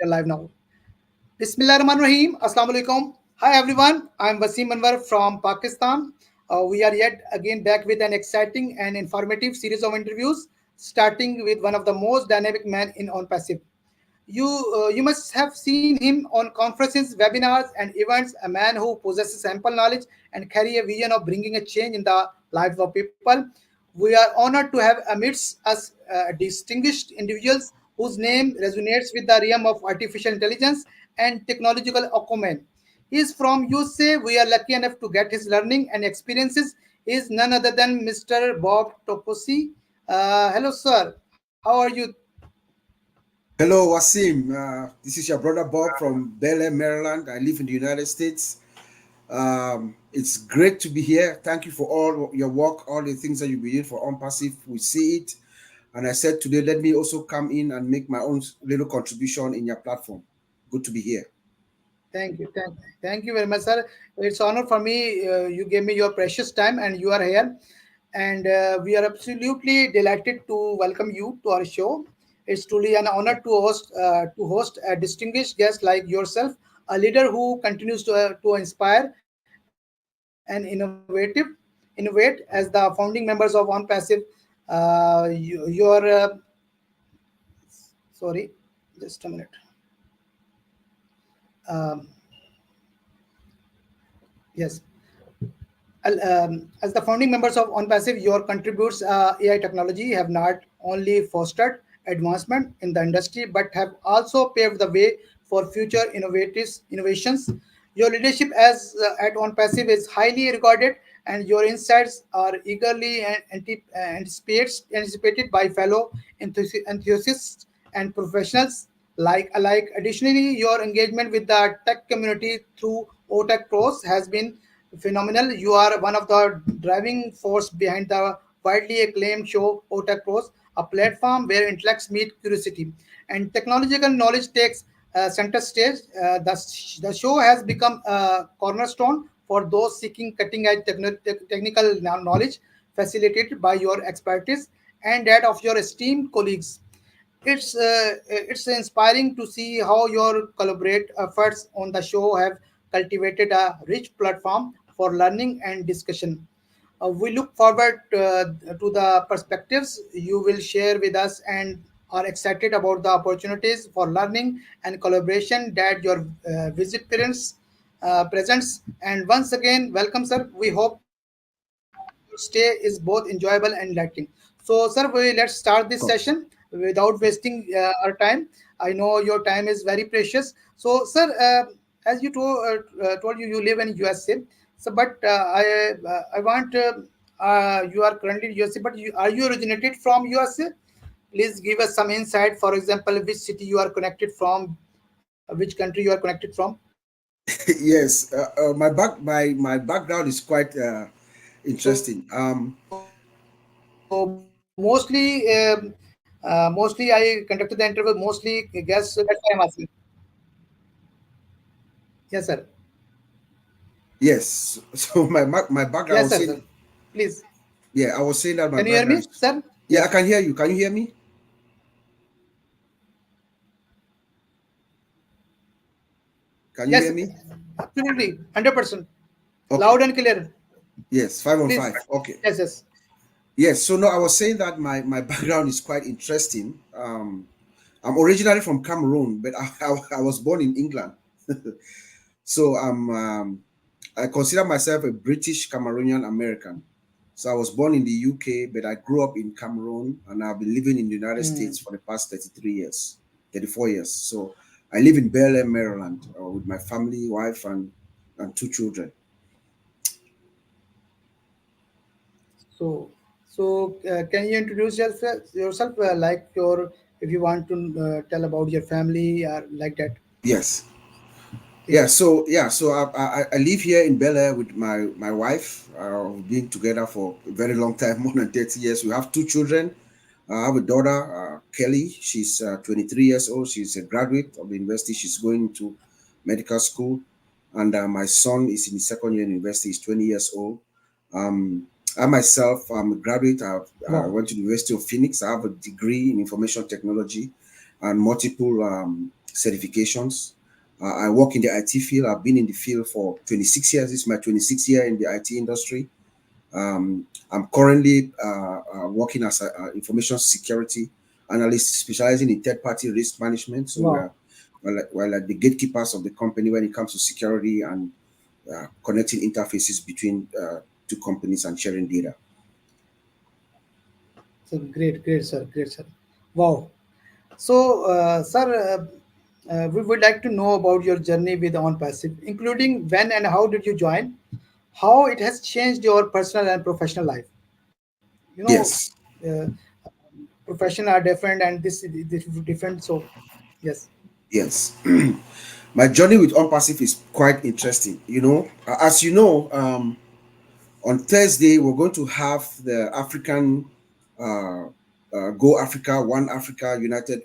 We are live now. Bismillahirrahmanirrahim. Assalamu alaikum. Hi everyone. I'm Waseem Anwar from Pakistan. We are yet again back with an exciting and informative series of interviews, starting with one of the most dynamic men in on passive. You must have seen him on conferences, webinars, and events. A man who possesses ample knowledge and carry a vision of bringing a change in the lives of people. We are honored to have amidst us distinguished individuals whose name resonates with the realm of artificial intelligence and technological acumen. He is from USA. We are lucky enough to get his learning and experiences. He is none other than Mr. Bob Takusi. Hello, sir. How are you? Hello, Wasim. This is your brother Bob from Bel Air, Maryland. I live in the United States. It's great to be here. Thank you for all your work, all the things that you've been doing for ONPASSIVE. We see it. And I said today, let me also come in and make my own little contribution in your platform. Good to be here. Thank you very much, sir. It's honor for me. You gave me your precious time, and you are here, and we are absolutely delighted to welcome you to our show. It's truly an honor to host a distinguished guest like yourself, a leader who continues to inspire and innovate as the founding members of OnPassive. Your sorry, just a minute. Um, yes. As the founding members of OnPassive, your contributes AI technology have not only fostered advancement in the industry but have also paved the way for future innovations. Your leadership as at OnPassive is highly regarded, and your insights are eagerly anticipated by fellow enthusiasts and professionals like alike. Additionally, your engagement with the tech community through OTech Pros has been phenomenal. You are one of the driving force behind the widely acclaimed show OTech Pros, a platform where intellects meet curiosity and technological knowledge takes center stage. The show has become a cornerstone for those seeking cutting edge technical knowledge, facilitated by your expertise and that of your esteemed colleagues. It's inspiring to see how your collaborate efforts on the show have cultivated a rich platform for learning and discussion. We look forward to the perspectives you will share with us and are excited about the opportunities for learning and collaboration that your visit parents presents. And once again, welcome, sir. We hope your stay is both enjoyable and enlightening. So, sir, let's start this Of session course. without wasting our time. I know your time is very precious. So, sir, as you told you live in USA. So, but I want you are currently in USA, but are you originated from USA? Please give us some insight. For example, which city you are connected from, which country you are connected from. Yes, my background is quite interesting. Mostly I conducted the interview. Mostly guess that's why I'm asking. Yes, sir. Yes, so my background Yes, was sir, saying, sir. Please. yeah, I was saying that my Can you hear background me, is, sir? yeah, I Yes. can hear you. Can you hear me? Can you hear Yes, me? absolutely. 100%. Okay. Loud and clear. Yes, five on Please. five. Okay. Yes, yes. Yes, so no, I was saying that my background is quite interesting. I'm originally from Cameroon, but I was born in England. So I consider myself a British Cameroonian American. So I was born in the UK, but I grew up in Cameroon and I've been living in the United Hmm. States for the past 33 years, 34 years. So I live in Bel Air, Maryland, with my family, wife, and two children. So, can you introduce yourself like your, if you want to tell about your family or like that, Yes. please. So I live here in Bel Air with my wife. We've been together for a very long time, more than 30 years. We have two children. I have a daughter, Kelly. She's 23 years old. She's a graduate of the university. She's going to medical school. And my son is in the second year in university. He's 20 years old. Um, I myself, I'm a graduate. I Wow. went to the University of Phoenix. I have a degree in information technology and multiple certifications. I work in the IT field. I've been in the field for 26 years. This is my 26th year in the IT industry. I'm currently working as an information security analyst, specializing in third-party risk management. So Wow. we're like the gatekeepers of the company when it comes to security and connecting interfaces between two companies and sharing data. So great, great, sir. Great, sir. Wow. So, sir, we would like to know about your journey with On Passive, including when and how did you join, how it has changed your personal and professional life. Yes, Uh, profession are different, and this is different. So, yes, yes. My journey with OnPassive is quite interesting. As you know, on Thursday we're going to have the African uh, Go Africa, One Africa United.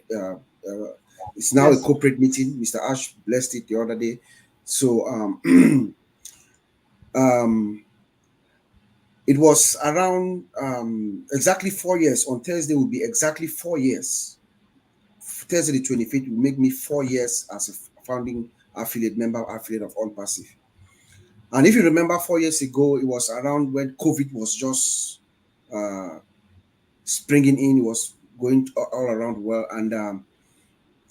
It's now a yes, corporate meeting. Mr. Ash blessed it the other day. So um, it was around exactly 4 years. On Thursday will be exactly 4 years. Thursday the 25th will make me 4 years as a founding affiliate of OnPassive. And if you remember 4 years ago, it was around when COVID was just uh, springing in. It was going all around the world. And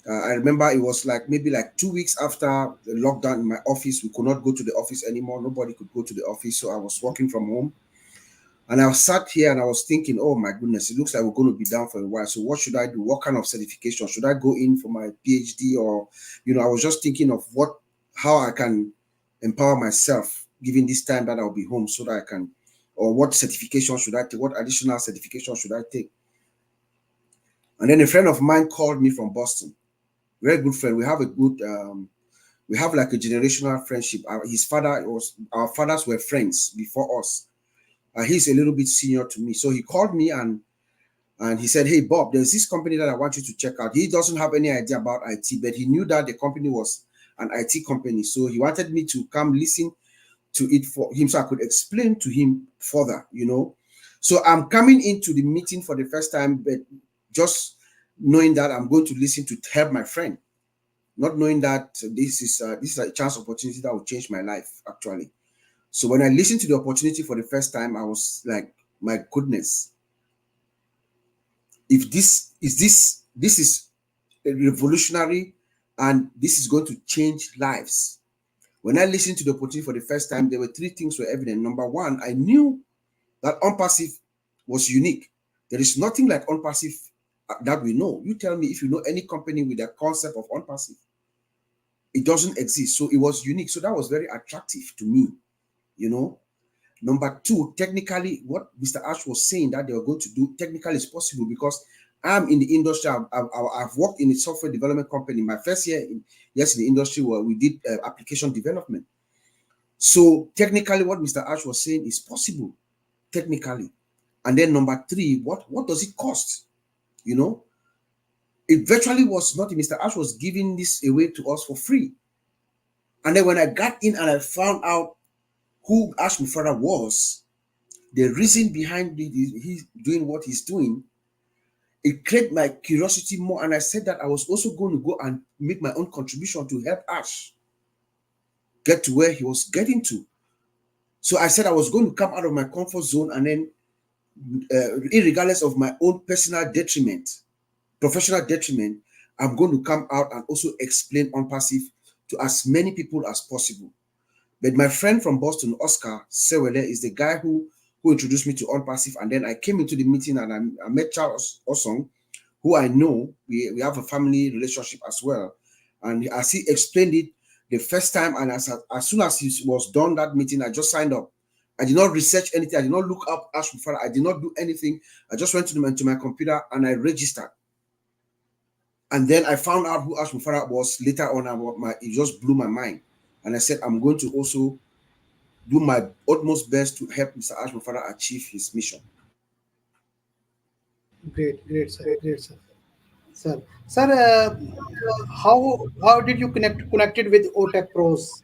I remember it was like maybe like 2 weeks after the lockdown in my office. We could not go to the office anymore. Nobody could go to the office. So I was working from home. And I sat here and I was thinking, oh my goodness, it looks like we're going to be down for a while. So what should I do? What kind of certification? Should I go in for my PhD? Or, I was just thinking of how I can empower myself given this time that I'll be home so that I can, or what certification should I take? What additional certification should I take? And then a friend of mine called me from Boston, very good friend. We have like a generational friendship. Our fathers were friends before us. He's a little bit senior to me. So he called me and he said, hey, Bob, there's this company that I want you to check out. He doesn't have any idea about IT, but he knew that the company was an IT company. So he wanted me to come listen to it for him so I could explain to him further. So I'm coming into the meeting for the first time, but just knowing that I'm going to listen to help my friend, not knowing that this is a chance opportunity that will change my life, actually. So when I listened to the opportunity for the first time, I was like, my goodness, if this is revolutionary and this is going to change lives. When I listened to the opportunity for the first time, there were three things were evident. Number one, I knew that OnPassive was unique. There is nothing like OnPassive that we know. You tell me if you know any company with a concept of OnPassive. It doesn't exist. So it was unique. So that was very attractive to me, you know. Number two, technically, what Mr. Ash was saying that they were going to do technically is possible because I'm in the industry. I've worked in a software development company. My first year in the industry where we did application development. So technically, what Mr. Ash was saying is possible technically. And then number three, what does it cost? You know, it virtually was not. Mr. Ash was giving this away to us for free. And then when I got in and I found out who Ash Mufara was, the reason behind he's doing what he's doing, it created my curiosity more. And I said that I was also going to go and make my own contribution to help Ash get to where he was getting to. So I said I was going to come out of my comfort zone and then, regardless of my own personal detriment, professional detriment, I'm going to come out and also explain OnPassive to as many people as possible. But my friend from Boston, Oscar Sewele, is the guy who introduced me to OnPassive. And then I came into the meeting and I met Charles Osong, who I know. We have a family relationship as well. And as he explained it the first time, and as soon as he was done that meeting, I just signed up. I did not research anything. I did not look up Ash Mufara. I did not do anything. I just went to my computer and I registered. And then I found out who Ash Mufara was later on. It just blew my mind. And I said, I'm going to also do my utmost best to help Mr. Ash Mufara achieve his mission. great, great, sir, great, sir. Sir, sir, how did you connected with OTEC Pros?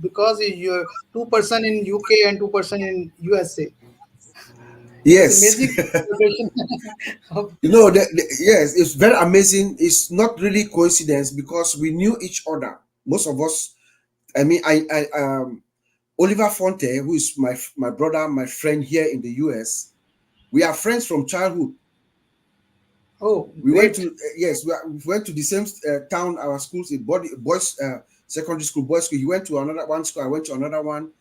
Because you're two-person in UK and two-person in USA. It's Yes. amazing collaboration. of- Yes, it's very amazing. It's not really coincidence because we knew each other. Most of us, I mean, Oliver Fonte, who is my brother, my friend here in the US, we are friends from childhood. oh, We went to great. yes, we went to the same town. Our schools, a boys secondary school, boys school. He went to another one school. I went to another one,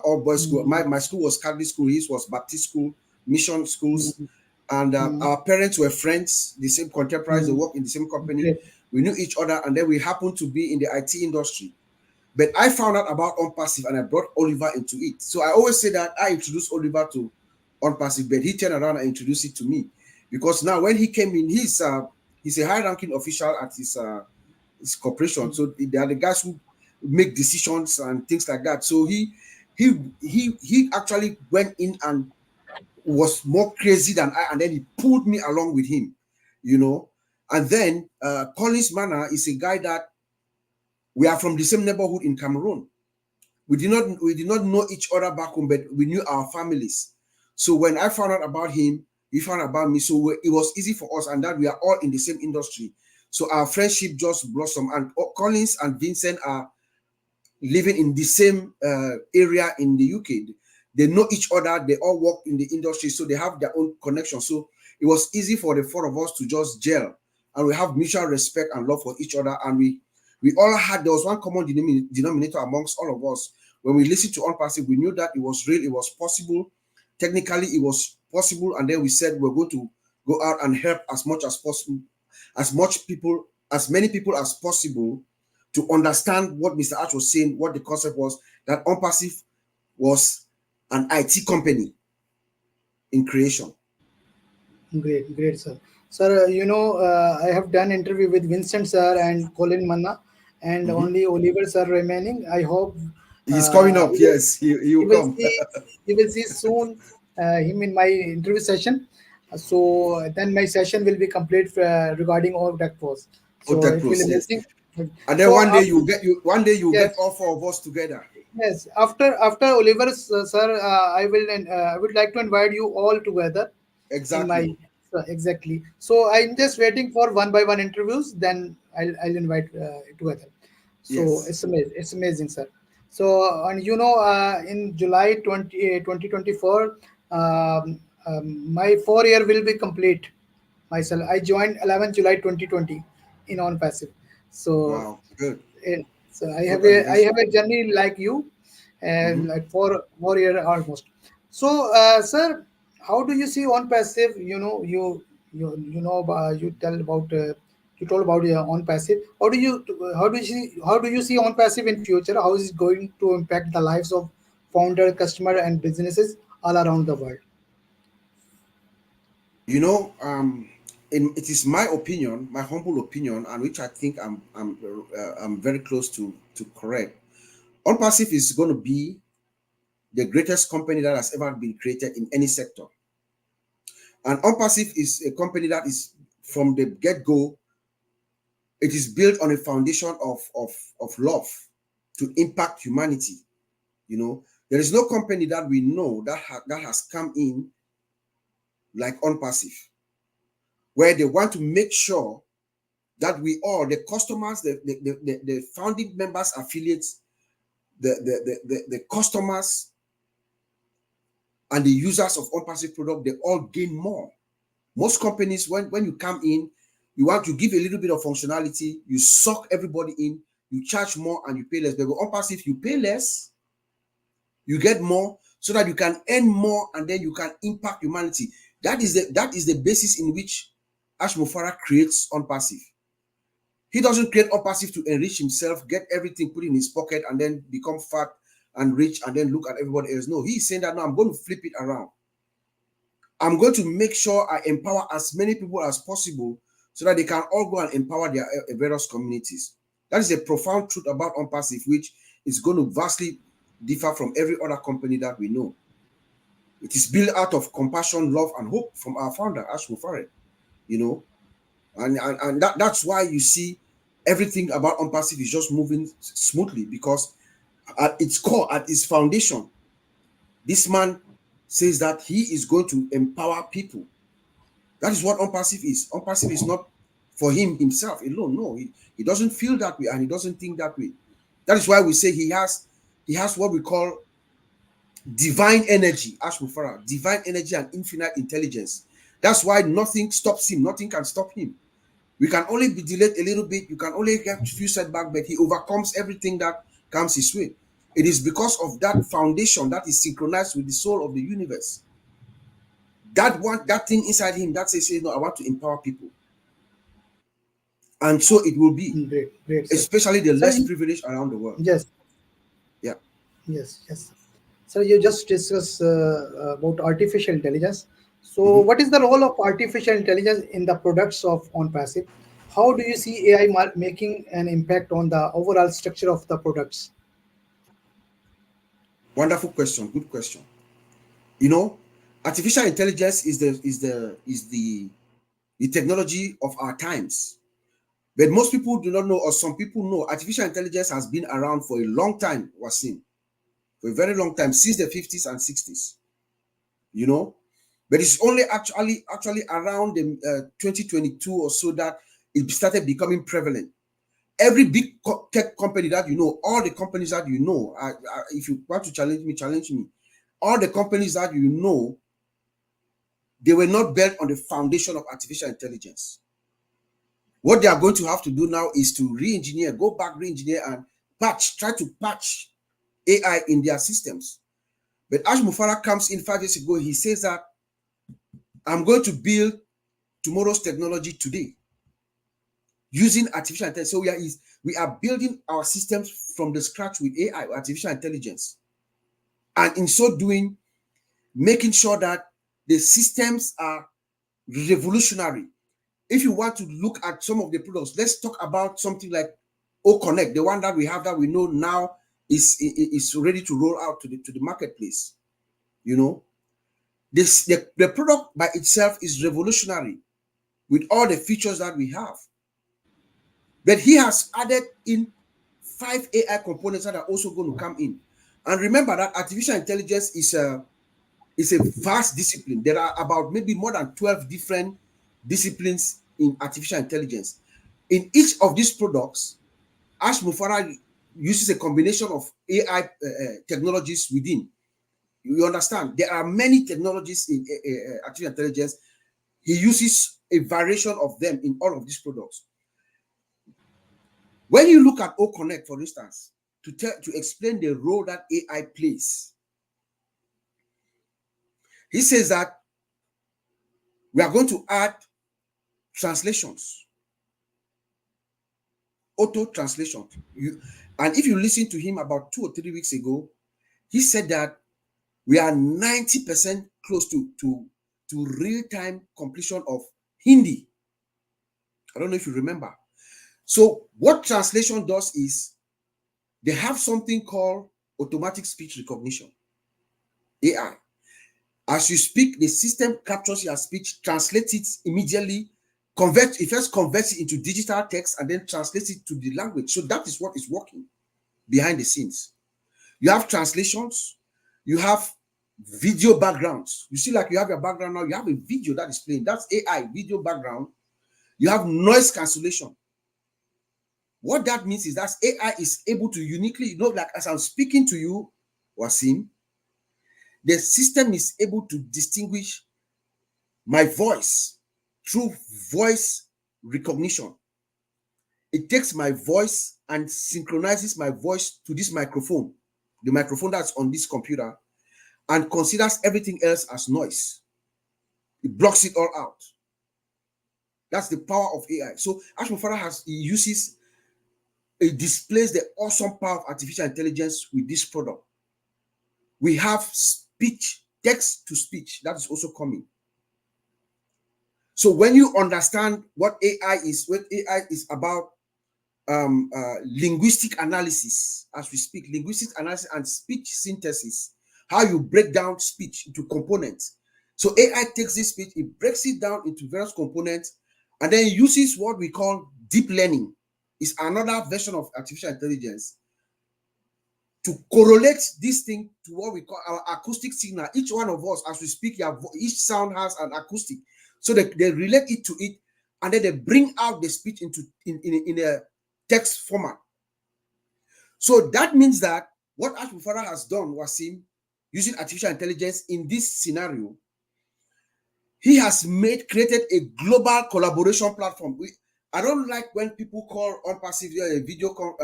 all boys school. Mm, My school was Catholic school. His was Baptist school, mission schools, mm, and mm, our parents were friends. The same contemporaries. They mm. work in the same company. Great. We knew each other, and then we happened to be in the IT industry. But I found out about OnPassive and I brought Oliver into it. So I always say that I introduced Oliver to OnPassive, but he turned around and introduced it to me. Because now when he came in, he's a high-ranking official at his corporation. Mm, So they are the guys who make decisions and things like that. So he actually went in and was more crazy than I, and then he pulled me along with him, you know. And then Collins Manor is a guy that we are from the same neighborhood in Cameroon. We did not know each other back home, but we knew our families. So when I found out about him, he found out about me. So it was easy for us, and that we are all in the same industry. So our friendship just blossomed. And Collins and Vincent are living in the same area in the UK. They know each other. They all work in the industry, so they have their own connection. So it was easy for the four of us to just gel, and we have mutual respect and love for each other. And we all had there was one common denominator amongst all of us. When we listened to OnPassive, we knew that it was real, it was possible. Technically, it was possible, and then we said we're going to go out and help as much as possible, as many people as possible to understand what Mr. Arch was saying, what the concept was, that OnPassive was an IT company in creation. Great, great, sir. Sir, I have done interview with Vincent sir and Colin Manna, and Mhm. only Oliver sir remaining. I hope He's coming up. he will, Yes, he he will will come. see he will see soon him in my interview session. So then my session will be complete regarding all that post. So Tech it will Pros, yes. amazing. And then So one day after, you get all yes, four of us together. yes, after Oliver sir, I would like to invite you all together in my Exactly. exactly. So I'm just waiting for one by one interviews. Then I'll invite together. So Yes. it's amazing, sir. So and in July 2024, my 4 year will be complete. Myself, I joined 11th July 2020 in on passive. So Wow. Good. so I have a Congratulations. journey like you, and Hmm. like 4 year almost. So, sir, how do you see on passive? You tell about you told about on passive. How do you see on passive in future? How is it going to impact the lives of founder, customer, and businesses all around the world? You know, it is my opinion, my humble opinion, and which I think I'm very close to correct. OnPassive is going to be the greatest company that has ever been created in any sector. And OnPassive is a company that is from the get-go, it is built on a foundation of love to impact humanity. You know, there is no company that we know that has come in like OnPassive, where they want to make sure that we all, the customers, the founding members, affiliates, the customers and the users of OnPassive product, they all gain more. Most companies, when you come in, you want to give a little bit of functionality, you suck everybody in, you charge more and you pay less. But with OnPassive, you pay less, you get more, so that you can earn more and then you can impact humanity. That is the basis in which Ash Mufara creates OnPassive. He doesn't create OnPassive to enrich himself, get everything put in his pocket, and then become fat and rich and then look at everybody else. No, he's saying that no, I'm going to flip it around. I'm going to make sure I empower as many people as possible so that they can all go and empower their various communities. That is a profound truth about OnPassive, which is going to vastly differ from every other company that we know. It is built out of compassion, love, and hope from our founder, Ash Mufare, you know. And that's why you see everything about OnPassive is just moving smoothly, because at its core, at its foundation, this man says that he is going to empower people. That is what ONPASSIVE is. ONPASSIVE is not for him himself alone. No, he doesn't feel that way and he doesn't think that way. That is why we say he has what we call divine energy, Ashmufara, divine energy and infinite intelligence. That's why nothing stops him, nothing can stop him. We can only be delayed a little bit, you can only get a few setbacks, but he overcomes everything that comes his way. It is because of that foundation that is synchronized with the soul of the universe. That thing inside him that says, no, I want to empower people. And so it will be, Great, great, sir. especially the Sir, less privileged around the world. yes, Yeah. yes, yes. So you just discussed about artificial intelligence. So Mhm. what is the role of artificial intelligence in the products of OnPassive? How do you see AI making an impact on the overall structure of the products? Wonderful question. Good question. You know, artificial intelligence is the technology of our times. But most people do not know, or some people know, artificial intelligence has been around for a long time, Wasim, for a very long time, since the 50s and 60s, you know. But it's only actually around the 2022 or so that it started becoming prevalent. Every big tech company that you know, all the companies that you know, if you want to challenge me, challenge me. All the companies that you know, they were not built on the foundation of artificial intelligence. What they are going to have to do now is to re-engineer, go back, re-engineer, and try to patch AI in their systems. But Ash Mufara comes in 5 years ago, he says that I'm going to build tomorrow's technology today using artificial intelligence. So we are building our systems from the scratch with AI, artificial intelligence. And in so doing, making sure that the systems are revolutionary. If you want to look at some of the products, let's talk about something like O Connect, the one that we have that we know now is ready to roll out to the marketplace. You know, the product by itself is revolutionary with all the features that we have. But he has added in 5 AI components that are also going to come in. And remember that artificial intelligence is a vast discipline. There are about maybe more than 12 different disciplines in artificial intelligence. In each of these products, Ash Mufara uses a combination of AI technologies within. You understand? There are many technologies in artificial intelligence. He uses a variation of them in all of these products. When you look at O Connect, for instance, to explain the role that AI plays, he says that we are going to add translations, auto translation. And if you listen to him about 2 or 3 weeks ago, he said that we are 90% close to real-time completion of Hindi. I don't know if you remember. So what translation does is they have something called automatic speech recognition, AI. As you speak, the system captures your speech, translates it immediately, it first converts it into digital text and then translates it to the language. So that is what is working behind the scenes. You have translations, you have video backgrounds. You see, like you have your background now, you have a video that is playing. That's AI, video background. You have noise cancellation. What that means is that AI is able to uniquely, like as I'm speaking to you, Wasim, the system is able to distinguish my voice through voice recognition. It takes my voice and synchronizes my voice to this microphone, the microphone that's on this computer, and considers everything else as noise. It blocks it all out. That's the power of AI. So Ashmufara it displays the awesome power of artificial intelligence with this product. We have speech, text to speech, that is also coming. So when you understand what AI is about, linguistic analysis, as we speak, linguistic analysis and speech synthesis, how you break down speech into components. So AI takes this speech, it breaks it down into various components, and then uses what we call deep learning. It's another version of artificial intelligence to correlate this thing to what we call our acoustic signal. Each one of us, as we speak, each sound has an acoustic. So they relate it to it, and then they bring out the speech in a text format. So that means that what Ash Mufara has done, Waseem, using artificial intelligence in this scenario, he has created a global collaboration platform. I don't like when people call ONPASSIVE a video, call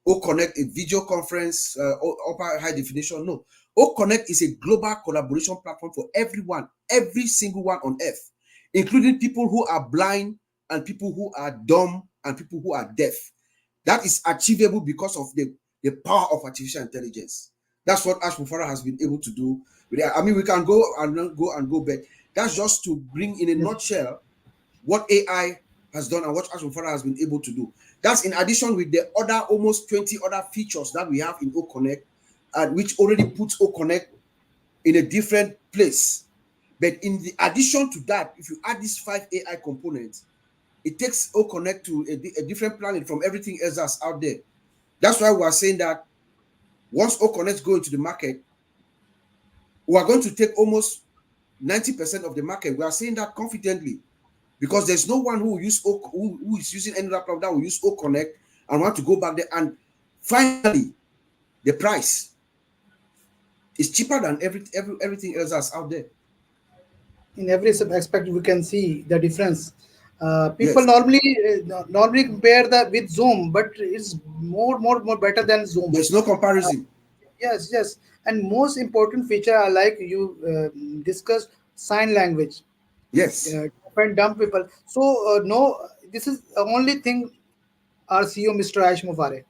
OConnect a video conference, upper high definition. No, OConnect is a global collaboration platform for everyone, every single one on earth, including people who are blind and people who are dumb and people who are deaf. That is achievable because of the power of artificial intelligence. That's what Ash Mufara has been able to do. I mean, we can go and go back. That's just to bring in a Yes. nutshell what AI has done and what Ash Mufara has been able to do. That's in addition with the other almost 20 other features that we have in OConnect, which already puts OConnect in a different place. But in the addition to that, if you add these 5 AI components, it takes OConnect to a different planet from everything else that's out there. That's why we are saying that once OConnect go into the market, we are going to take almost 90% of the market. We are saying that confidently because there's no one who is using any laptop that will use OConnect and want to go back there. And finally, the price is cheaper than everything else that's out there. In every aspect we can see the difference. People Yes, normally compare the with Zoom, but it's more better than Zoom. there's no uh, comparison. yes, yes. And most important feature I like you discussed sign language, Yes, deaf and dumb people. So no, this is the only thing our CEO Mr. Ash Mufare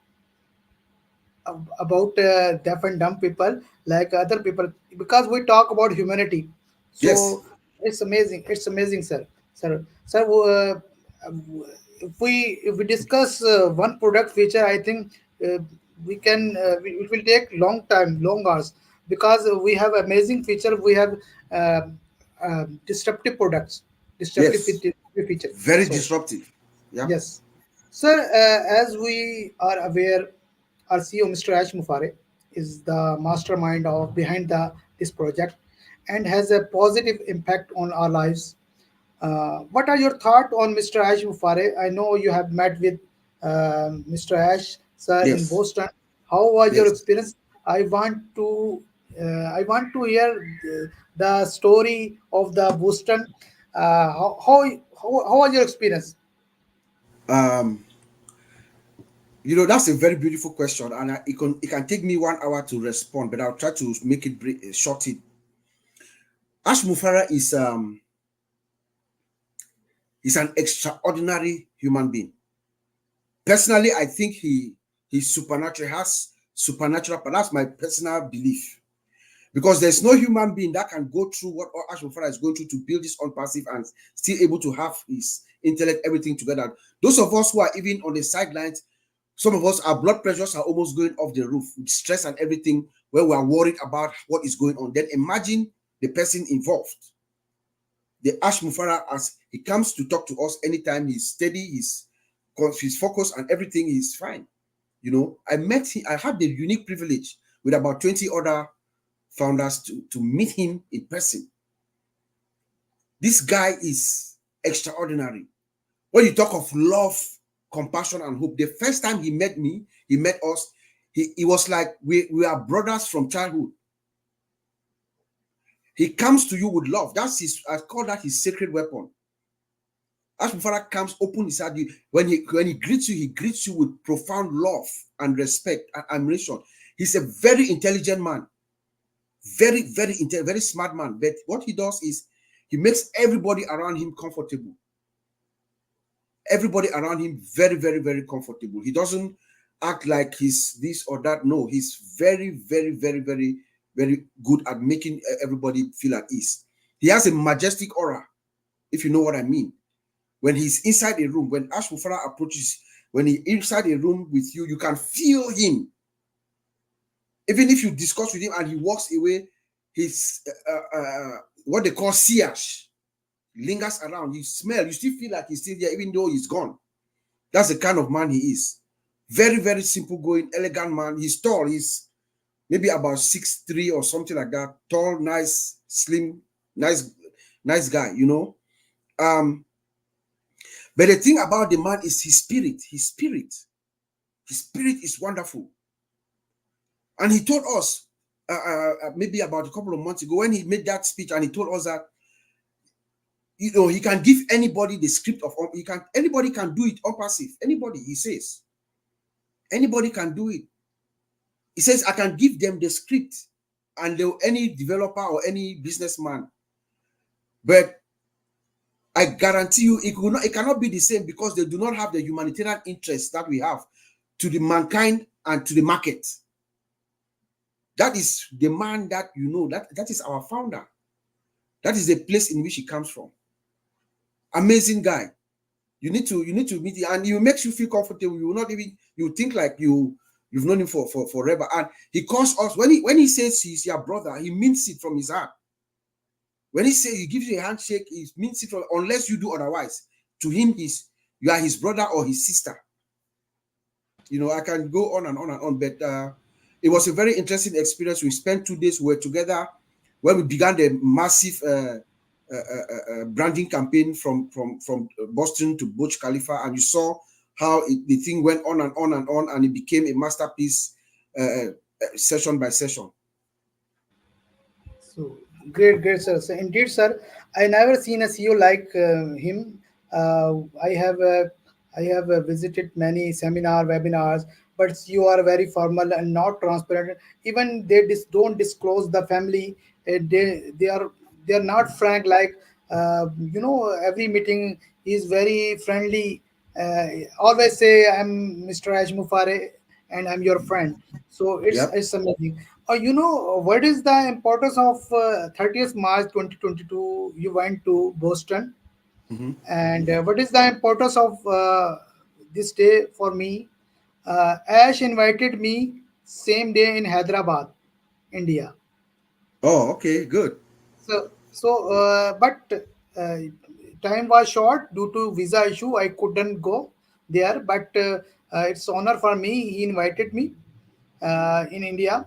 about deaf and dumb people like other people, because we talk about humanity. yes, So it's amazing, sir. If we discuss one product feature, I think uh, it will take long hours, because we have amazing feature. We have uh, disruptive products, disruptive yes. feature. Very So disruptive. Yeah. yes, sir. As we are aware, our CEO, Mr. Ash Mufare, is the mastermind of behind this project, and has a positive impact on our lives. What are your thoughts on Mr. Ash Mufare? I know you have met with Mr. Ash, sir, in Yes. Boston. How was your Yes. experience? I want to hear the story of the Boston. How was your experience? Um, that's a very beautiful question, and it can take me 1 hour to respond, but I'll try to make it short. Ash Mufara is an extraordinary human being. Personally, I think he's supernatural, has supernatural, but that's my personal belief. Because there's no human being that can go through what Ash Mufara is going through to build this ONPASSIVE and still able to have his intellect, everything together. Those of us who are even on the sidelines, some of us, our blood pressures are almost going off the roof with stress and everything, where we are worried about what is going on. Then imagine the person involved. The Ash Mufara, as he comes to talk to us anytime, he's steady, he's focused, and everything is fine. I met him, I had the unique privilege with about 20 other founders to meet him in person. This guy is extraordinary. When you talk of love, compassion, and hope, the first time he met me, he met us, he was like we are brothers from childhood. He comes to you with love. I call that his sacred weapon. As Father comes, open his heart. When he greets you with profound love and respect and admiration. He's a very intelligent man, very smart man. But what he does is he makes everybody around him comfortable. Everybody around him very comfortable. He doesn't act like he's this or that. No, he's very good at making everybody feel at ease. He has a majestic aura, if you know what I mean. When he's inside a room, when Ash Mufara approaches, when he's inside a room with you, you can feel him. Even if you discuss with him and he walks away, his what they call siash lingers around. You still feel like he's still there, even though he's gone. That's the kind of man he is. Very, very simple going, elegant man. He's tall. He's maybe about 6'3" or something like that. Tall, nice, slim, nice, nice guy, you know. Um, but the thing about the man is his spirit. His spirit. His spirit is wonderful. And he told us maybe about a couple of months ago when he made that speech, and he told us that he can give anybody the script of anybody can do it on passive. Anybody, he says, anybody can do it. He says, I can give them the script, and any developer or any businessman, but I guarantee you it cannot be the same, because they do not have the humanitarian interest that we have to the mankind and to the market. That is the man that that is our founder. That is the place in which he comes from. Amazing guy. You need to meet him, and he makes you feel comfortable. You will not even, you think like you've known him for forever. And he calls us when he says he's your brother, he means it from his heart. When he says he gives you a handshake, he means it unless you do otherwise. To him, you are his brother or his sister. I can go on and on and on, but it was a very interesting experience. We spent 2 days. We were together when we began the massive branding campaign from Boston to Burj Khalifa, and you saw how the thing went on and on and on, and it became a masterpiece session by session. So great, great, sir. So indeed, sir, I never seen a CEO like him. I have visited many seminar webinars, but you are very formal and not transparent. Even they don't disclose the family. They are not frank. Like every meeting is very friendly. Always say I'm Mr. Ajmufare and I'm your friend. So Yep. it's amazing. What is the importance of 30th March 2022? You went to Boston, Mm-hmm. and what is the importance of this day for me? Ash invited me same day in Hyderabad, India. Oh, okay, good. But uh, time was short due to visa issue. I couldn't go there, but it's honor for me. He invited me in India.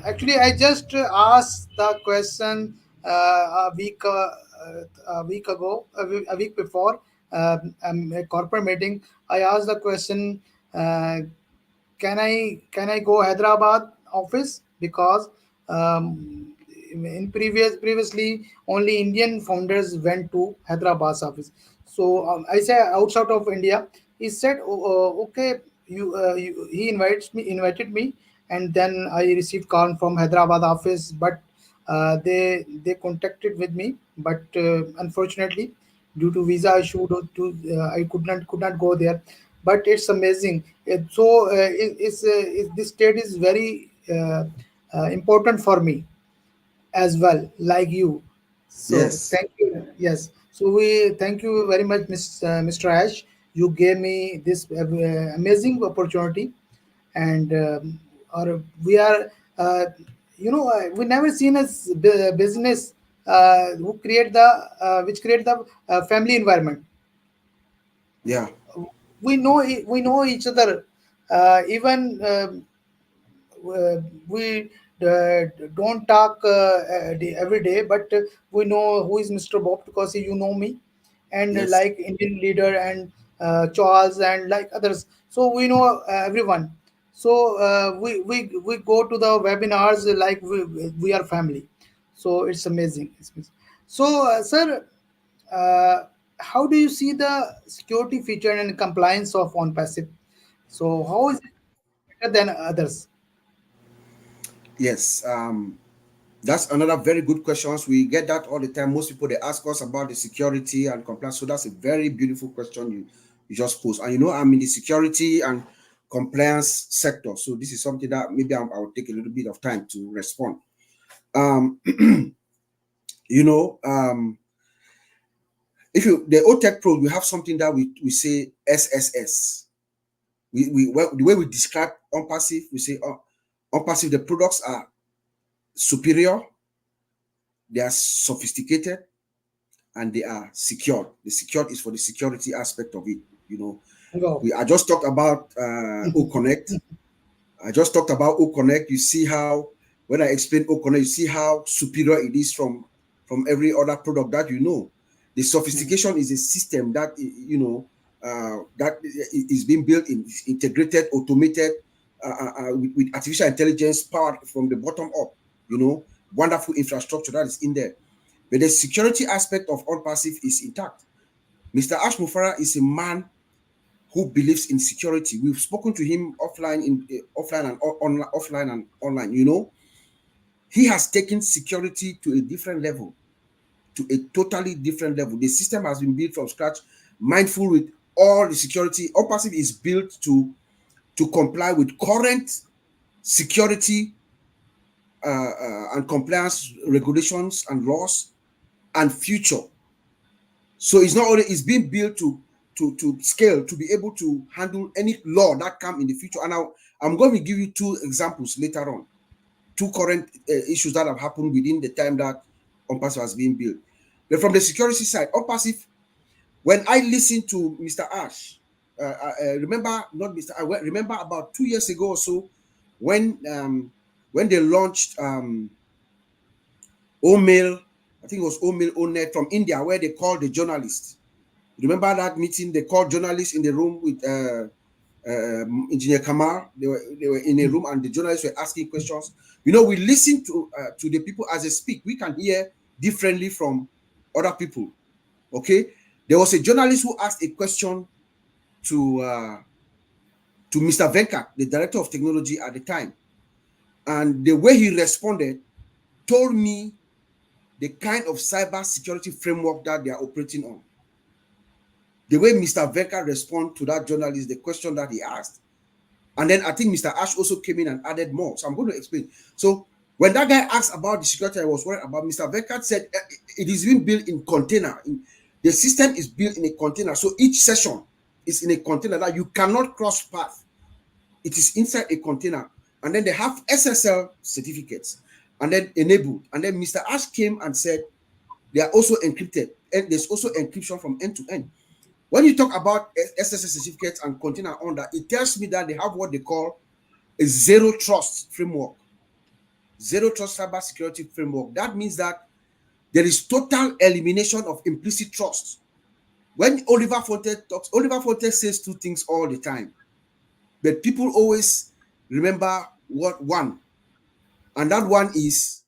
Actually, I just asked the question a week ago, a week before a corporate meeting. I asked the question. Can I go Hyderabad office because in previously only Indian founders went to Hyderabad office. So I say outside of India. He said, okay, he invited me, and then I received call from Hyderabad office, but they contacted with me, but unfortunately due to visa issue I could not go there. But it's amazing. This state is very important for me as well, like you. So Yes. thank you. Yes. So we thank you very much, Mr. Ash. You gave me this amazing opportunity, and or we are, we never seen a business which create the family environment. Yeah. We know each other. Even we don't talk every day, but we know who is Mr. Bob because you know me, and Yes. like Indian leader and Charles and like others. So we know everyone. So we go to the webinars like we are family. So it's amazing. It's amazing. So, sir, uh, how do you see the security feature and compliance of OnPassive? So how is it better than others? Yes. That's another very good question. We get that all the time. Most people, they ask us about the security and compliance. So that's a very beautiful question you just posed. And I'm in the security and compliance sector. So this is something that maybe I'll take a little bit of time to respond. Um, you know, um, if you the OTech Pro, we have something that we say SSS. The way we describe OnPassive, we say OnPassive, the products are superior, they are sophisticated, and they are secured. The secured is for the security aspect of it. You know, Go. I just talked about O Connect. I just talked about O Connect. You see how when I explain O Connect, you see how superior it is from every other product that you know. The sophistication is a system that that is being built in, integrated, automated, with artificial intelligence powered from the bottom up. You know, wonderful infrastructure that is in there. But the security aspect of ONPASSIVE is intact. Mr. Ash Mufara is a man who believes in security. We've spoken to him offline, offline and online. You know, he has taken security to a different level, to a totally different level. The system has been built from scratch, mindful with all the security. ONPASSIVE is built to comply with current security and compliance regulations and laws and future. So it's not only it's being built to scale to be able to handle any law that come in the future. And now I'm going to give you two examples later on, two current issues that have happened within the time that ONPASSIVE has been built. But from the security side, ONPASSIVE, when I listened to Mr. Ash, remember not Mr. I remember about 2 years ago or so when they launched OMail, I think it was OMail ONET from India, where they called the journalists. Remember that meeting? They called journalists in the room with Engineer Kamar. They were in a room and the journalists were asking questions. You know, we listen to the people as they speak. We can hear differently from other people. Okay, there was a journalist who asked a question to Mr. Venkat, the director of technology at the time, and the way he responded told me the kind of cyber security framework that they are operating on. The way Mr. Venkat responded to that journalist, the question that he asked. And then I think Mr. Ash also came in and added more. So I'm going to explain. So when that guy asked about the security I was worried about, Mr. Venkat said it is being built in container. The system is built in a container. So each session is in a container that you cannot cross path. It is inside a container. And then they have SSL certificates and then enabled. And then Mr. Ash came and said they are also encrypted. And there's also encryption from end to end. When you talk about SSL certificates and container on that, it tells me that they have what they call a zero trust framework, zero trust cyber security framework. That means that there is total elimination of implicit trust. When Oliver Fonte talks, Oliver Fonte says two things all the time, but people always remember what one, and that one is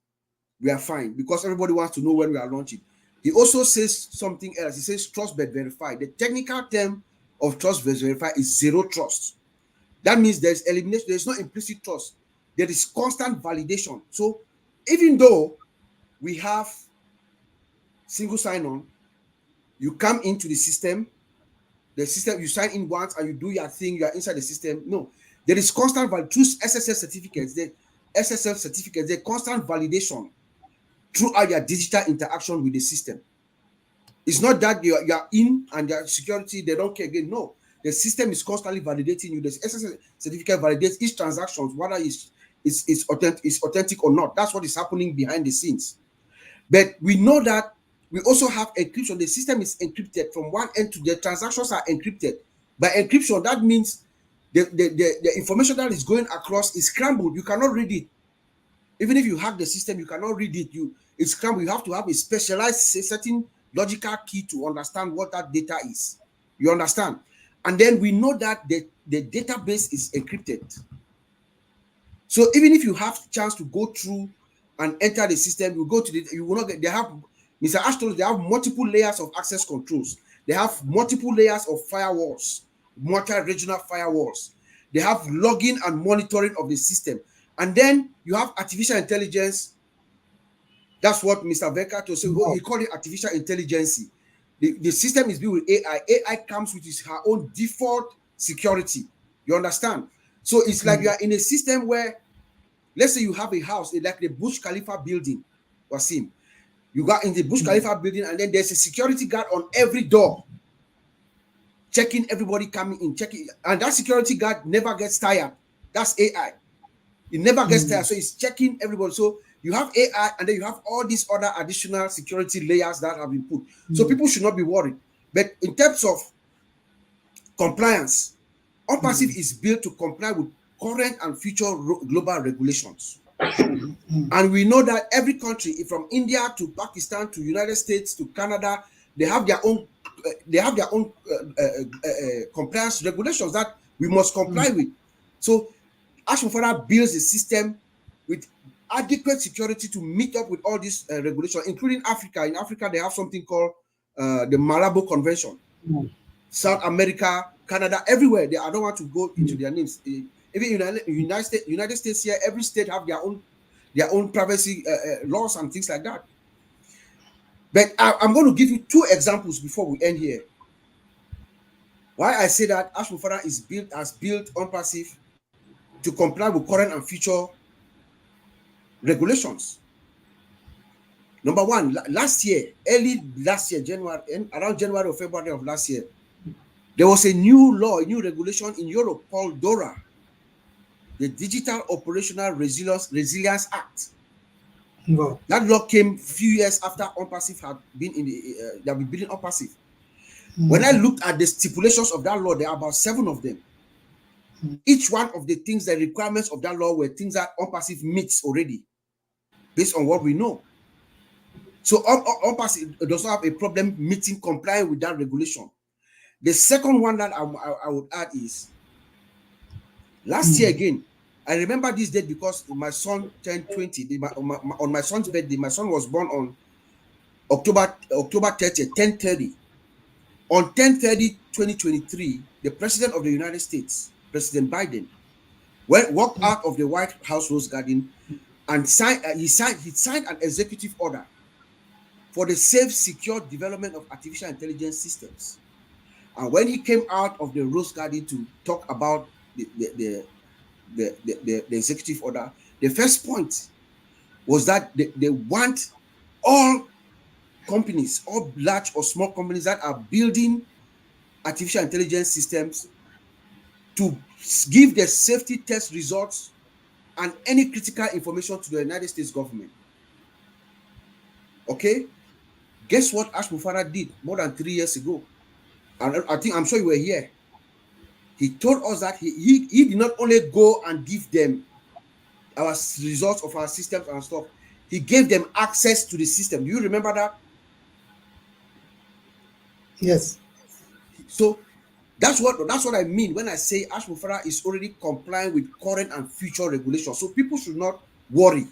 we are fine, because everybody wants to know when we are launching. He also says something else. He says trust but verify. The technical term of trust but verify is zero trust. That means there's elimination, there's no implicit trust. There is constant validation. So even though we have single sign-on, you come into the system, you sign in once and you do your thing, you are inside the system. No, there is constant validation through SSL certificates. The constant validation throughout your digital interaction with the system. It's not that you are in and your security, they don't care again. No, the system is constantly validating you. The SSL certificate validates each transaction, whether it's authentic or not. That's what is happening behind the scenes. But we know that we also have encryption. The system is encrypted from one end to the transactions are encrypted. By encryption, that means the information that is going across is scrambled. You cannot read it. Even if you hack the system, you cannot read it. It's scrambled. You have to have a specialized certain logical key to understand what that data is. You understand? And then we know that the database is encrypted. So even if you have chance to go through and enter the system, you go to you will not get. They have Mr. Ash told us they have multiple layers of access controls. They have multiple layers of firewalls, multi-regional firewalls. They have logging and monitoring of the system. And then you have artificial intelligence. That's what Mr. Venkat was saying. He called it artificial intelligence. The system is built with AI. AI comes with her own default security. You understand? So it's like you are in a system where, let's say you have a house, like the Burj Khalifa building, Waseem. You got in the Burj Khalifa building, and then there's a security guard on every door, checking everybody coming in, checking, and that security guard never gets tired. That's AI. It never gets tired. So it's checking everybody. So you have AI, and then you have all these other additional security layers that have been put. So people should not be worried. But in terms of Compliance. ONPASSIVE is built to comply with current and future global regulations. And we know that every country, from India to Pakistan to United States to Canada, they have their own compliance regulations that we must comply with. So Ash Mufara builds a system with adequate security to meet up with all these regulations, including Africa. In Africa, they have something called the Malabo Convention. South America, Canada, everywhere. I don't want to go into their names. Even United States here, every state have their own privacy laws and things like that. But I'm going to give you two examples before we end here. Why I say that Ash Mufara has built ONPASSIVE to comply with current and future regulations. Number one, early last year, around January or February of last year, there was a new regulation in Europe called DORA, the Digital Operational Resilience Act. Wow. That law came a few years after ONPASSIVE had been building ONPASSIVE. When I looked at the stipulations of that law, there are about 7 of them. Each one of the things, the requirements of that law were things that ONPASSIVE meets already, based on what we know. So ONPASSIVE does not have a problem complying with that regulation. The second one that I would add is, last year again, I remember this date because my son turned 20. On my son's birthday, my son was born on October 30th, 10/30. On 10/30/2023, the President of the United States, President Biden, walked out of the White House Rose Garden and signed an executive order for the safe, secure development of artificial intelligence systems. And when he came out of the Rose Garden to talk about the executive order, the first point was that they want all companies, all large or small companies that are building artificial intelligence systems, to give the safety test results and any critical information to the United States government. Okay? Guess what Ash Mufara did more than 3 years ago? And I'm sure you were here. He told us that he did not only go and give them our results of our systems and stuff, he gave them access to the system. Do you remember that? Yes. So that's what I mean when I say Ash Mufara is already complying with current and future regulations. So people should not worry.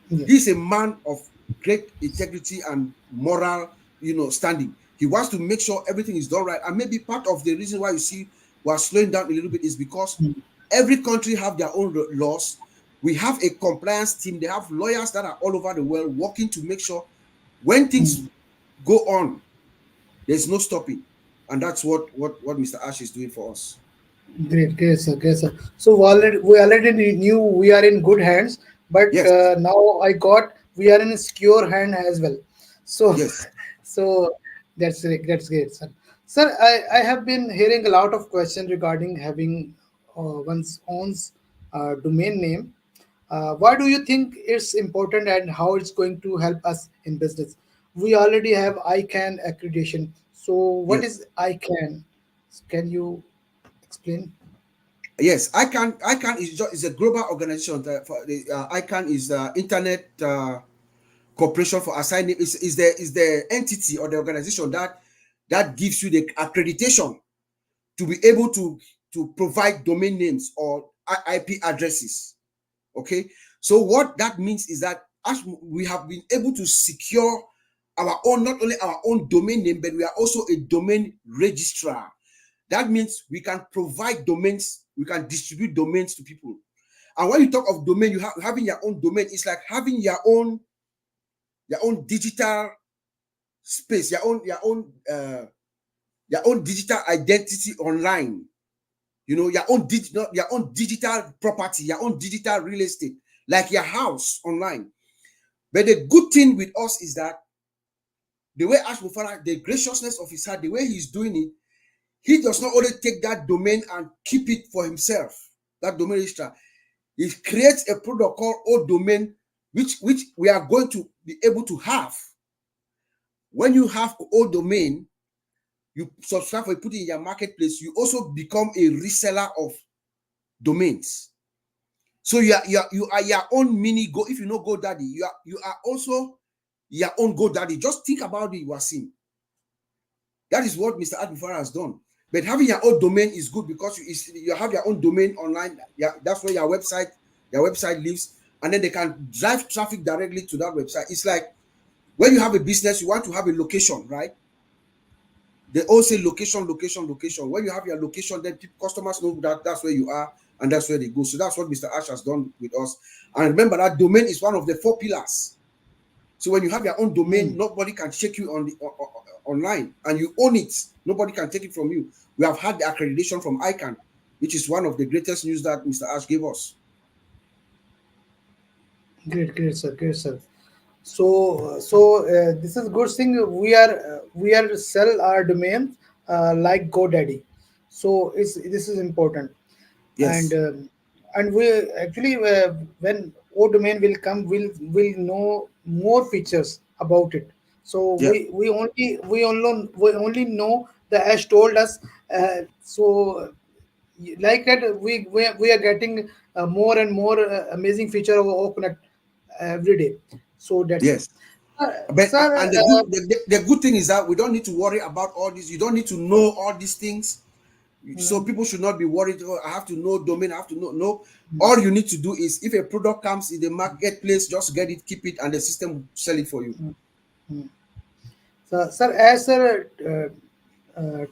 Yes. He's a man of great integrity and moral, standing. He wants to make sure everything is done right. And maybe part of the reason why you see we're slowing down a little bit is because every country have their own laws. We have a compliance team. They have lawyers that are all over the world working to make sure when things go on, there's no stopping. And that's what Mr. Ash is doing for us. Great, great, sir, great, sir. So we already knew we are in good hands, but Yes, now I got we are in a secure hand as well. So, yes, so that's great, sir. Sir, I have been hearing a lot of questions regarding having one's own domain name. Why do you think it's important and how it's going to help us in business? We already have ICANN accreditation. So, what yes, is ICANN? Can you explain? yes. ICANN is a global organization. For the ICANN is the Internet Corporation for Assigning. Is the entity or the organization that gives you the accreditation to be able to provide domain names or IP addresses. Okay, so what that means is that as we have been able to secure our own, not only our own domain name, but we are also a domain registrar. That means we can provide domains, we can distribute domains to people. And when you talk of domain, having your own domain, it's like having your own digital space, your own digital identity online. Your own digital property, your own digital real estate, like your house online. But the good thing with us is that the way Ash Mufara, the graciousness of his heart, the way he's doing it, he does not only take that domain and keep it for himself, that domain registrar. He creates a product called O Domain, which we are going to be able to have. When you have O Domain, You subscribe for it, put it in your marketplace. You also become a reseller of domains. So you are your own mini go. If you know GoDaddy, you are also your own GoDaddy. Just think about it, Wasim. That is what Mr. Adbufara has done. But having your own domain is good because you have your own domain online. Yeah, that's where your website lives, and then they can drive traffic directly to that website. It's like when you have a business, you want to have a location, right? They all say location, location, location. When you have your location, then customers know that that's where you are and that's where they go. So that's what Mr. Ash has done with us. And remember that domain is one of the 4 pillars. So when you have your own domain, Mm. nobody can check you online, and you own it. Nobody can take it from you. We have had the accreditation from ICANN, which is one of the greatest news that Mr. Ash gave us. Great, great, sir. Great, sir. This is good thing. We are sell our domain like GoDaddy. So it's this is important, and Yes. we actually when O domain will come, will know more features about it. So Yeah. we only know the Ash told us. Like that we are getting more and more amazing feature of OConnect every day. So that's it. Yes. uh, But sir. and the good thing is that we don't need to worry about all this. You don't need to know all these things. So Mm, people should not be worried. Oh, I have to know domain. I have to know. No, all you need to do is if a product comes in the marketplace, just get it, keep it, and the system will sell it for you. mm. So, sir, as sir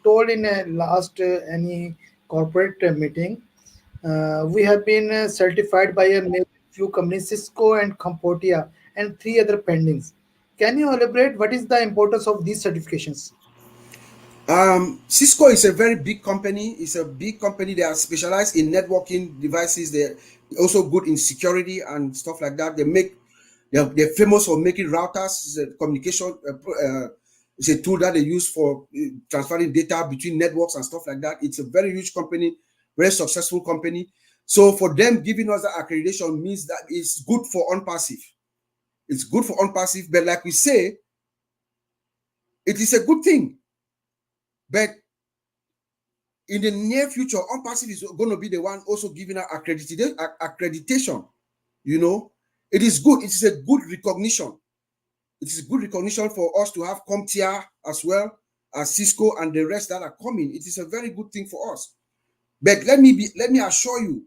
told in a last any corporate meeting, we have been certified by a few companies, Cisco and Cambodia, and three other pendings. Can you elaborate what is the importance of these certifications? Cisco is a very big company. It's a big company. They are specialized in networking devices. They're also good in security and stuff like that. They're famous for making routers. It's a communication. It's a tool that they use for transferring data between networks and stuff like that. It's a very huge company, very successful company. So for them giving us that accreditation means that it's good for ONPASSIVE. It's good for ONPASSIVE, but like we say, it is a good thing. But in the near future, ONPASSIVE is going to be the one also giving out accreditation. You know, it is good. It is a good recognition. It is good recognition for us to have CompTIA as well as Cisco and the rest that are coming. It is a very good thing for us. But let me assure you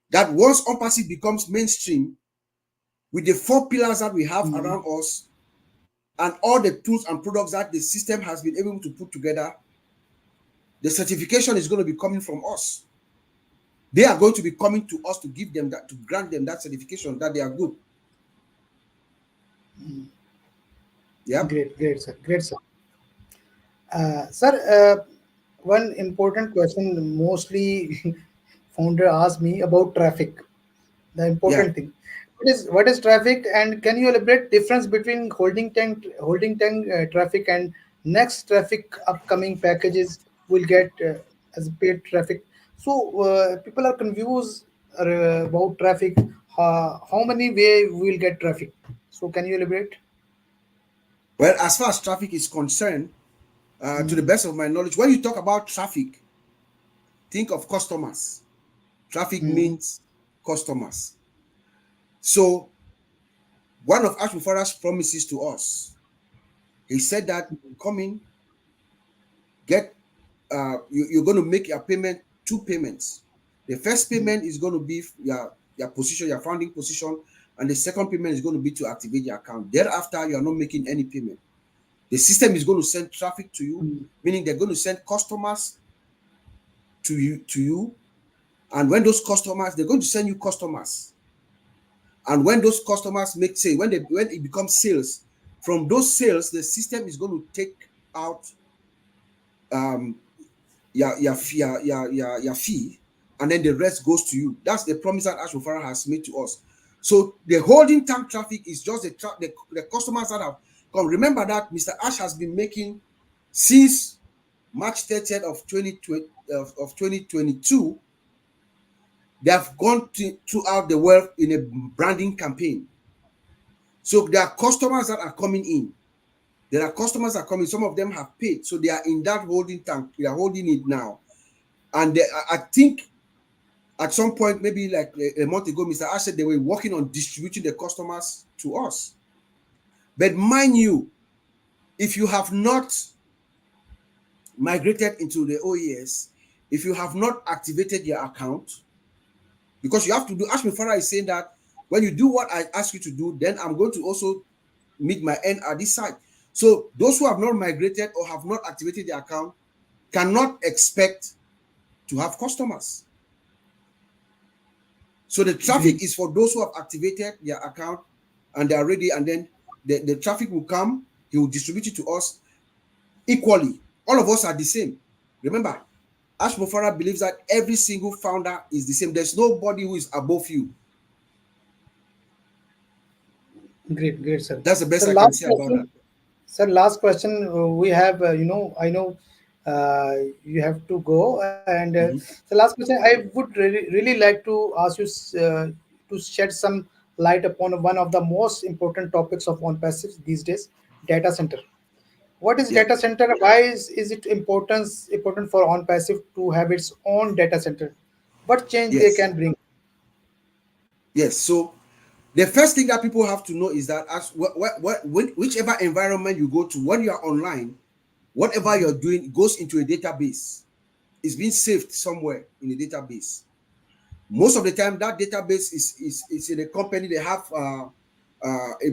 that once ONPASSIVE becomes mainstream with the 4 pillars that we have Mm, around us and all the tools and products that the system has been able to put together, the certification is going to be coming from us. They are going to be coming to us to give them that, to grant them that certification that they are good. Yep. great, great, sir. Great, sir. Sir, one important question mostly founder asked me about traffic. The Yeah. important thing. What is traffic, and can you elaborate difference between holding tank traffic and next traffic upcoming packages will get as paid traffic? So people are confused about traffic. How many way we will get traffic? So can you elaborate? Well, as far as traffic is concerned, to the Mm, best of my knowledge, when you talk about traffic, think of customers. Traffic mm, means customers. So one of Ashmufara's promises to us, he said that come in, get you're going to make your payment, 2 payments. The first mm, payment is going to be your position, your founding position, and the second payment is going to be to activate your account. Thereafter, you are not making any payment. The system is going to send traffic to you, mm, meaning they're going to send customers to you, and when those customers, they're going to send you customers, and when those customers make say when it becomes sales, from those sales, the system is going to take out um your fee, and then the rest goes to you. That's the promise that Ashofara has made to us. So the holding tank traffic is just the customers that have come. Remember that Mr. Ash has been making since March 30th of 2020 of 2022. They have gone throughout the world in a branding campaign. So there are customers that are coming in. There are customers that are coming. Some of them have paid, so they are in that holding tank. They are holding it now, and I think at some point, maybe like a month ago, Mr. Ash said they were working on distributing the customers to us. But mind you, if you have not migrated into the OES, if you have not activated your account, because you have to do, Ash Farah is saying that when you do what I ask you to do, then I'm going to also meet my end at this side. So those who have not migrated or have not activated the account cannot expect to have customers. So the traffic Great. is for those who have activated their account and they are ready, and then the traffic will come, he will distribute it to us equally. All of us are the same. Remember, Ash Mofara believes that every single founder is the same. There's nobody who is above you. Great, great, sir. That's the So best I can last say about that. question, sir. Last question. We have, I know you have to go, and Mhm. the last question I would really like to ask you to shed some light upon one of the most important topics of on passive these days, data center. What is Yeah. data center? Why is it important for on passive to have its own data center? What change they Yes. can bring? Yes. So the first thing that people have to know is that as whichever environment you go to, when you are online, whatever you're doing goes into a database. It's being saved somewhere in a database. Most of the time, that database is in a company. They have a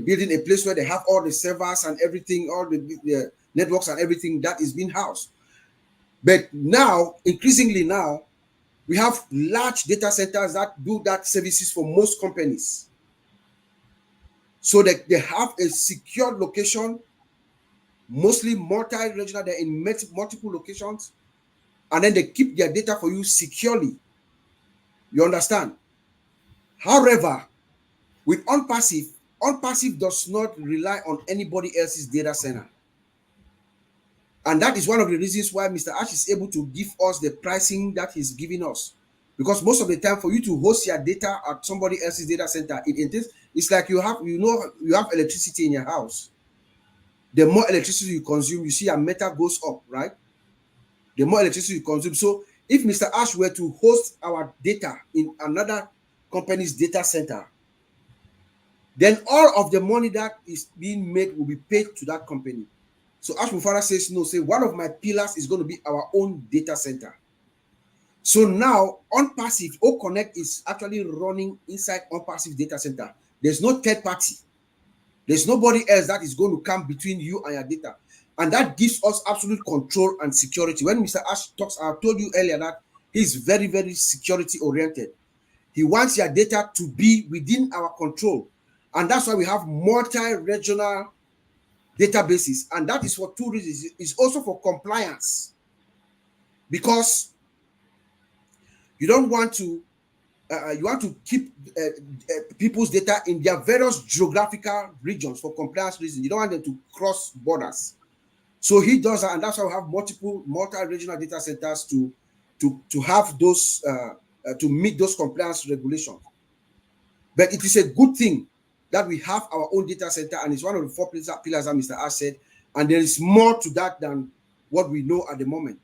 building, a place where they have all the servers and everything, all the networks and everything that is being housed. But now, increasingly now, we have large data centers that do that services for most companies. So that they have a secure location, mostly multi-regional. They're in multiple locations, and then they keep their data for you securely. You understand? However, with OnPassive does not rely on anybody else's data center. And that is one of the reasons why Mr. Ash is able to give us the pricing that he's giving us. Because most of the time, for you to host your data at somebody else's data center, it's like you have electricity in your house. The more electricity you consume, you see your meter goes up, right? The more electricity you consume. So if Mr. Ash were to host our data in another company's data center, then all of the money that is being made will be paid to that company. So Ash Mufara says, no, say one of my pillars is going to be our own data center. So now OnPassive, O Connect is actually running inside OnPassive data center. There's no third party. There's nobody else that is going to come between you and your data. And that gives us absolute control and security. When Mr. Ash talks, I told you earlier that he's very, very security oriented. He wants your data to be within our control. And that's why we have multi-regional databases. And that is for two reasons. It's also for compliance. Because you don't want to, you want to keep people's data in their various geographical regions for compliance reasons. You don't want them to cross borders. So he does that, and that's why we have multiple multi-regional data centers to have those to meet those compliance regulations. But it is a good thing that we have our own data center, and it's one of the four pillars that Mr. Ash said. And there is more to that than what we know at the moment.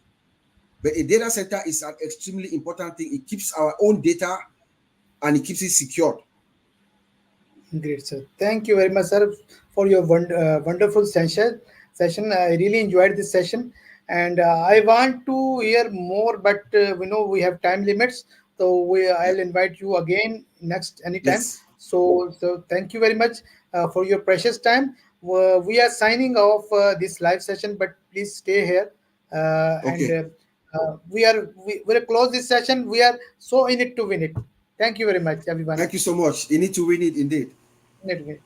But a data center is an extremely important thing. It keeps our own data and it keeps it secured. Great, sir. Thank you very much, sir, for your wonderful session. I really enjoyed this session, and I want to hear more, but we know we have time limits, so Yeah. I'll invite you again next anytime. Yes. So thank you very much for your precious time. We are signing off this live session, but please stay here, and Okay. we'll close this session. We are so in it to win it. Thank you very much, everyone. Thank you so much. You need to win it indeed. In it,